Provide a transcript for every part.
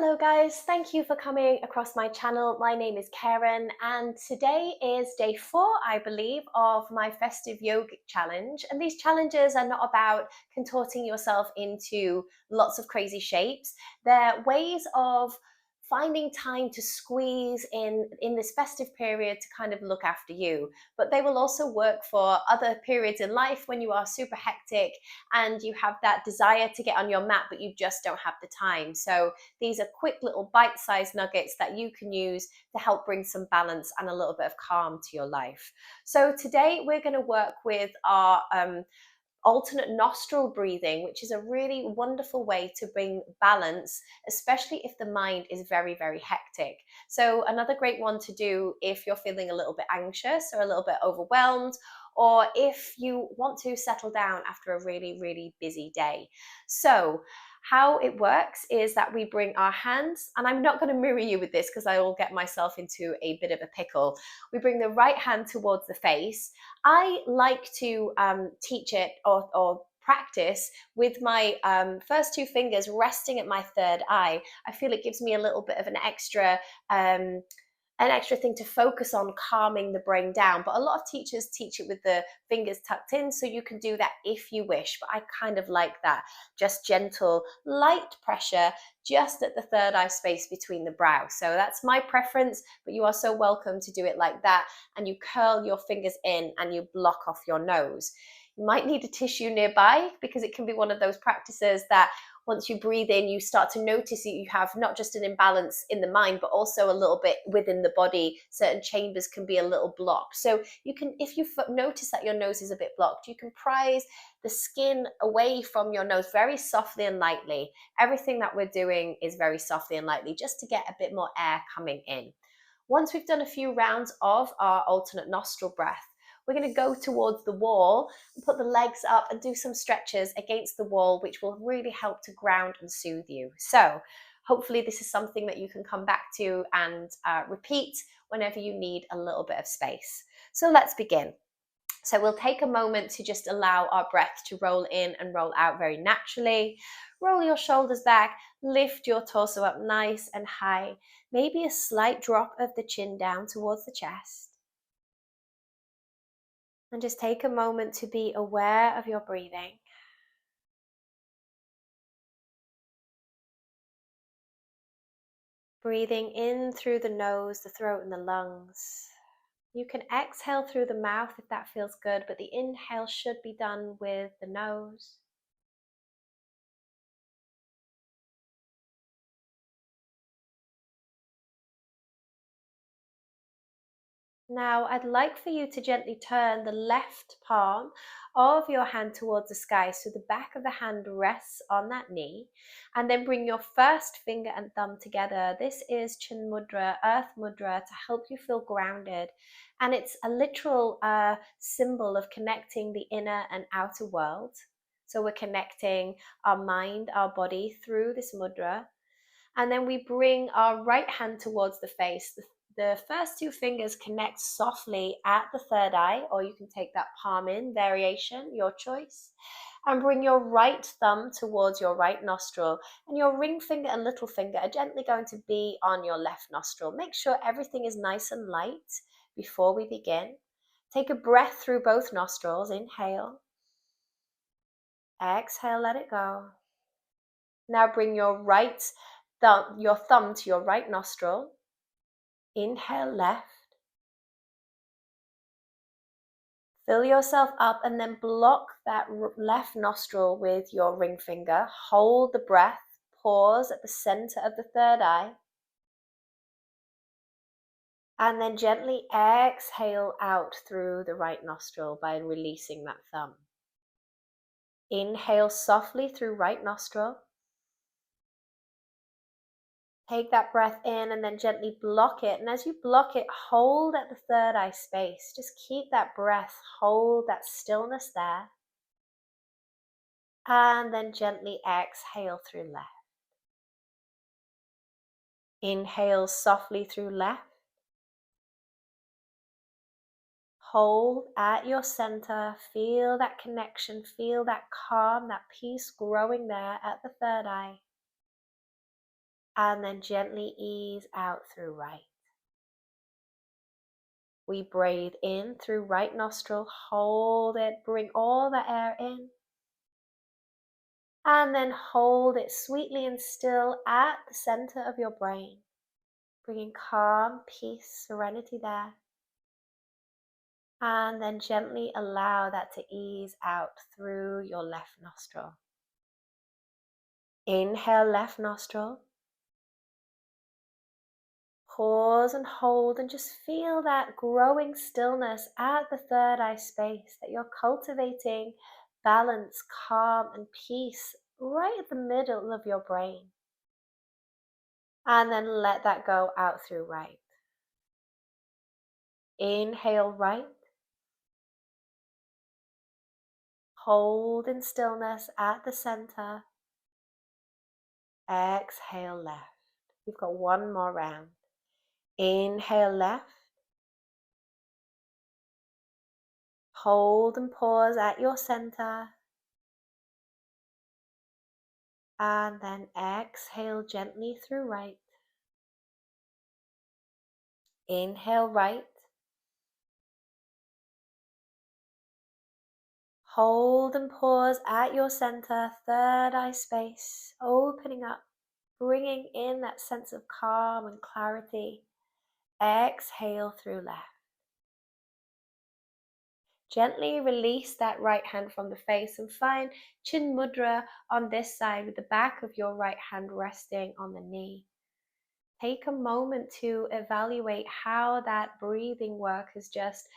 Hello guys, thank you for coming across my channel. My name is Karen and today is day 4, I believe, of my festive yogic challenge. And these challenges are not about contorting yourself into lots of crazy shapes. They're ways of finding time to squeeze in this festive period to kind of look after you. But they will also work for other periods in life when you are super hectic and you have that desire to get on your mat, but you just don't have the time. So these are quick little bite-sized nuggets that you can use to help bring some balance and a little bit of calm to your life. So today we're going to work with our alternate nostril breathing, which is a really wonderful way to bring balance, especially if the mind is very, very hectic. So another great one to do if you're feeling a little bit anxious or a little bit overwhelmed, or if you want to settle down after a really, really busy day. So how it works is that we bring our hands, and I'm not going to mirror you with this because I will get myself into a bit of a pickle. We bring the right hand towards the face. I like to teach it or practice with my first two fingers resting at my third eye. I feel it gives me a little bit of um, an extra thing to focus on calming the brain down. But a lot of teachers teach it with the fingers tucked in, so you can do that if you wish. But I kind of like that, just gentle, light pressure just at the third eye space between the brows. So that's my preference, but you are so welcome to do it like that. And you curl your fingers in and you block off your nose. You might need a tissue nearby because it can be one of those practices that once you breathe in, you start to notice that you have not just an imbalance in the mind, but also a little bit within the body. Certain chambers can be a little blocked. So you can, if you notice that your nose is a bit blocked, you can prise the skin away from your nose very softly and lightly. Everything that we're doing is very softly and lightly, just to get a bit more air coming in. Once we've done a few rounds of our alternate nostril breath, we're going to go towards the wall and put the legs up and do some stretches against the wall, which will really help to ground and soothe you. So hopefully this is something that you can come back to and repeat whenever you need a little bit of space. So let's begin. So we'll take a moment to just allow our breath to roll in and roll out very naturally. Roll your shoulders back, lift your torso up nice and high, maybe a slight drop of the chin down towards the chest. And just take a moment to be aware of your breathing. Breathing in through the nose, the throat, and the lungs. You can exhale through the mouth if that feels good, but the inhale should be done with the nose. Now, I'd like for you to gently turn the left palm of your hand towards the sky so the back of the hand rests on that knee, and then bring your first finger and thumb together. This is Chin Mudra, Earth Mudra, to help you feel grounded. And it's a literal symbol of connecting the inner and outer world. So we're connecting our mind, our body through this mudra. And then we bring our right hand towards the face. The first two fingers connect softly at the third eye, or you can take that palm in variation, your choice. And bring your right thumb towards your right nostril. And your ring finger and little finger are gently going to be on your left nostril. Make sure everything is nice and light before we begin. Take a breath through both nostrils. Inhale. Exhale, let it go. Now bring your thumb to your right nostril. Inhale left. Fill yourself up and then block that left nostril with your ring finger. Hold the breath. Pause at the center of the third eye. And then gently exhale out through the right nostril by releasing that thumb. Inhale softly through right nostril. Take that breath in and then gently block it. And as you block it, hold at the third eye space. Just keep that breath, hold that stillness there. And then gently exhale through left. Inhale softly through left. Hold at your center. Feel that connection. Feel that calm, that peace growing there at the third eye. and then gently ease out through right. We breathe in through right nostril, hold it, bring all the air in, and then hold it sweetly and still at the center of your brain, bringing calm, peace, serenity there. And then gently allow that to ease out through your left nostril. Inhale, left nostril. Pause and hold and just feel that growing stillness at the third eye space, that you're cultivating balance, calm, and peace right at the middle of your brain. And then let that go out through right. Inhale right. Hold in stillness at the center. Exhale left. We've got one more round. Inhale left. Hold and pause at your center. And then exhale gently through right. Inhale right. Hold and pause at your center, third eye space, opening up, bringing in that sense of calm and clarity. Exhale through left. Gently release that right hand from the face and find Chin Mudra on this side with the back of your right hand resting on the knee. Take a moment to evaluate how that breathing work has just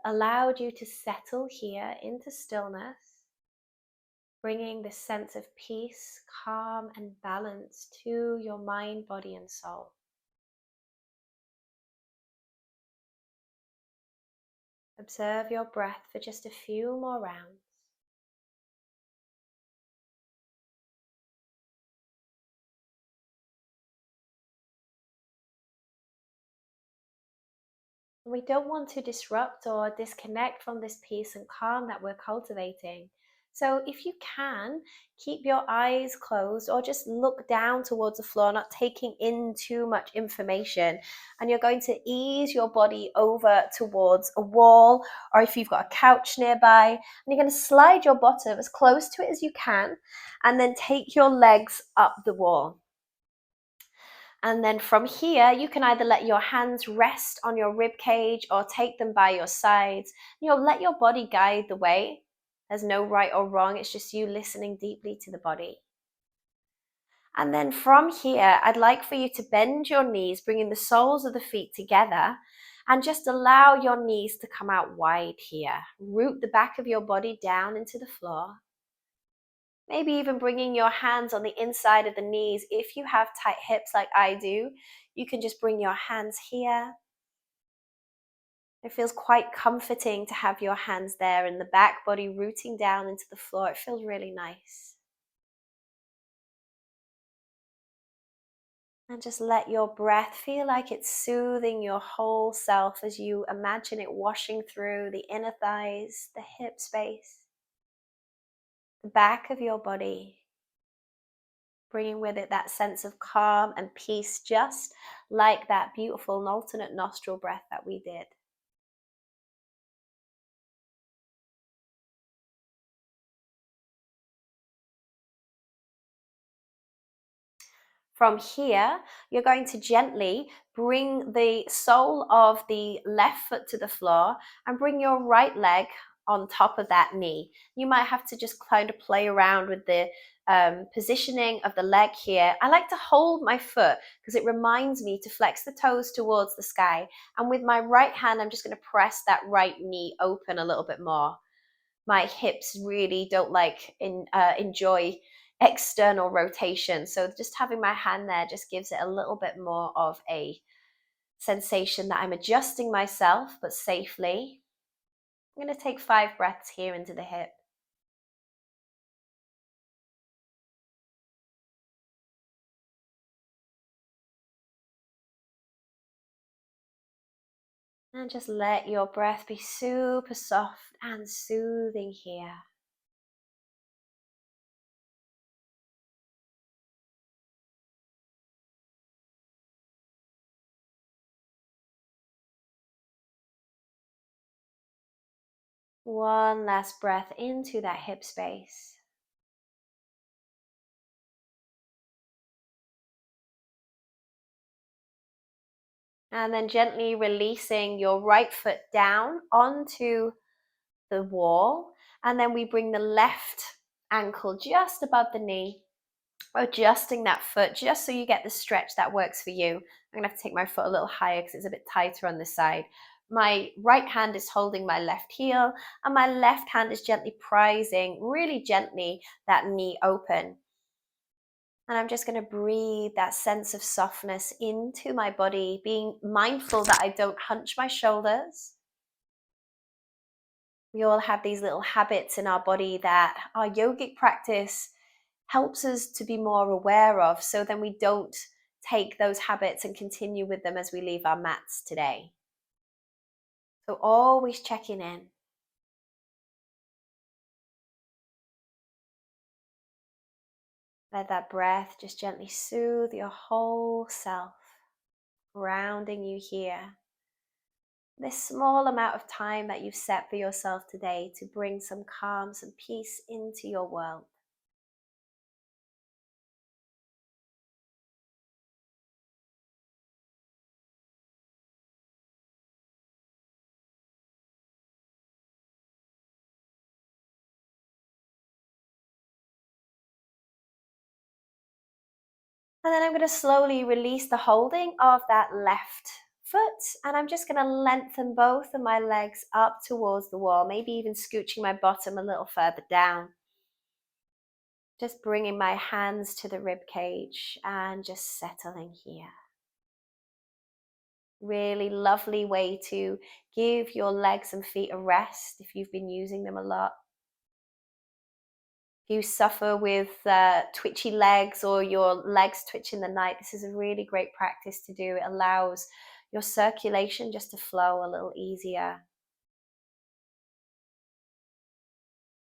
allowed you to settle here into stillness, bringing this sense of peace, calm, and balance to your mind, body, and soul. Observe your breath for just a few more rounds. We don't want to disrupt or disconnect from this peace and calm that we're cultivating. So if you can, keep your eyes closed or just look down towards the floor, not taking in too much information. And you're going to ease your body over towards a wall, or if you've got a couch nearby, and you're going to slide your bottom as close to it as you can, and then take your legs up the wall. And then from here, you can either let your hands rest on your rib cage or take them by your sides. Let your body guide the way. There's no right or wrong. It's just you listening deeply to the body. And then from here, I'd like for you to bend your knees, bringing the soles of the feet together, and just allow your knees to come out wide here. Root the back of your body down into the floor. Maybe even bringing your hands on the inside of the knees. If you have tight hips like I do, you can just bring your hands here. It feels quite comforting to have your hands there and the back body rooting down into the floor. It feels really nice. And just let your breath feel like it's soothing your whole self as you imagine it washing through the inner thighs, the hip space, the back of your body, bringing with it that sense of calm and peace, just like that beautiful alternate nostril breath that we did. From here, you're going to gently bring the sole of the left foot to the floor and bring your right leg on top of that knee. You might have to just kind of play around with the positioning of the leg here. I like to hold my foot because it reminds me to flex the toes towards the sky. And with my right hand, I'm just going to press that right knee open a little bit more. My hips really don't enjoy external rotation. So just having my hand there just gives it a little bit more of a sensation that I'm adjusting myself, but safely. I'm going to take 5 breaths here into the hip. And just let your breath be super soft and soothing here. One last breath into that hip space. And then gently releasing your right foot down onto the wall. And then we bring the left ankle just above the knee, adjusting that foot just so you get the stretch that works for you. I'm gonna have to take my foot a little higher because it's a bit tighter on this side. My right hand is holding my left heel, and my left hand is gently prizing, really gently, that knee open. And I'm just going to breathe that sense of softness into my body, being mindful that I don't hunch my shoulders. We all have these little habits in our body that our yogic practice helps us to be more aware of, so then we don't take those habits and continue with them as we leave our mats today. So always checking in. Let that breath just gently soothe your whole self, grounding you here. This small amount of time that you've set for yourself today to bring some calm, some peace into your world. And then I'm going to slowly release the holding of that left foot, and I'm just going to lengthen both of my legs up towards the wall, maybe even scooching my bottom a little further down. Just bringing my hands to the rib cage and just settling here. Really lovely way to give your legs and feet a rest if you've been using them a lot. If you suffer with twitchy legs or your legs twitch in the night, this is a really great practice to do. It allows your circulation just to flow a little easier.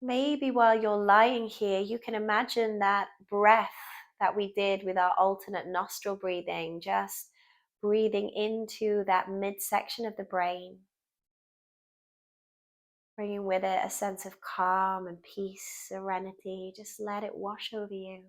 Maybe while you're lying here, you can imagine that breath that we did with our alternate nostril breathing, just breathing into that midsection of the brain, bringing with it a sense of calm and peace, serenity. Just let it wash over you.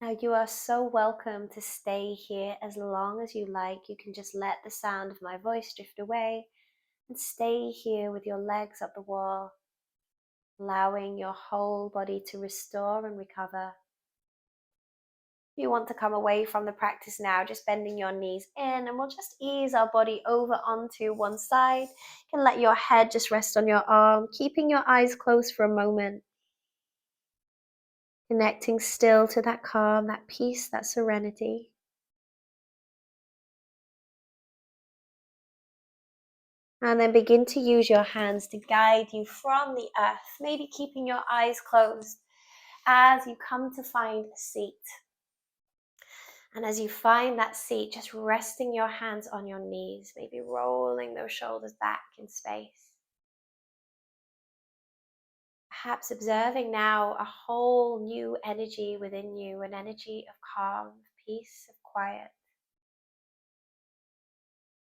Now you are so welcome to stay here as long as you like. You can just let the sound of my voice drift away and stay here with your legs up the wall, allowing your whole body to restore and recover. If you want to come away from the practice now, just bending your knees in, and we'll just ease our body over onto one side. You can let your head just rest on your arm, keeping your eyes closed for a moment. Connecting still to that calm, that peace, that serenity. And then begin to use your hands to guide you from the earth, maybe keeping your eyes closed as you come to find a seat. And as you find that seat, just resting your hands on your knees, maybe rolling those shoulders back in space. Perhaps observing now a whole new energy within you, an energy of calm, peace, of quiet.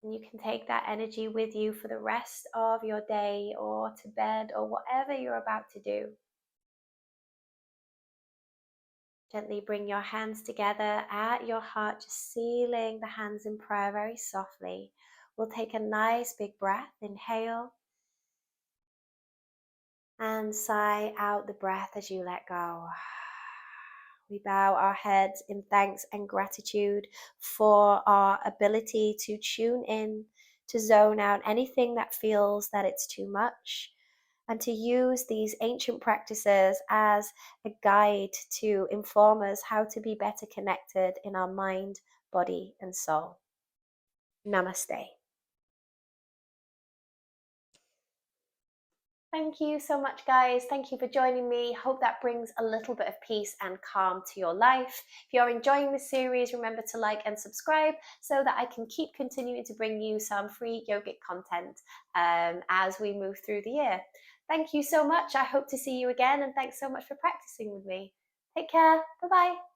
And you can take that energy with you for the rest of your day or to bed or whatever you're about to do. Gently bring your hands together at your heart, just sealing the hands in prayer very softly. We'll take a nice big breath, inhale, and sigh out the breath as you let go. We bow our heads in thanks and gratitude for our ability to tune in, to zone out anything that feels that it's too much, and to use these ancient practices as a guide to inform us how to be better connected in our mind, body, and soul. Namaste. Thank you so much, guys. Thank you for joining me. Hope that brings a little bit of peace and calm to your life. If you're enjoying this series, remember to like and subscribe so that I can keep continuing to bring you some free yogic content as we move through the year. Thank you so much. I hope to see you again, and thanks so much for practicing with me. Take care. Bye-bye.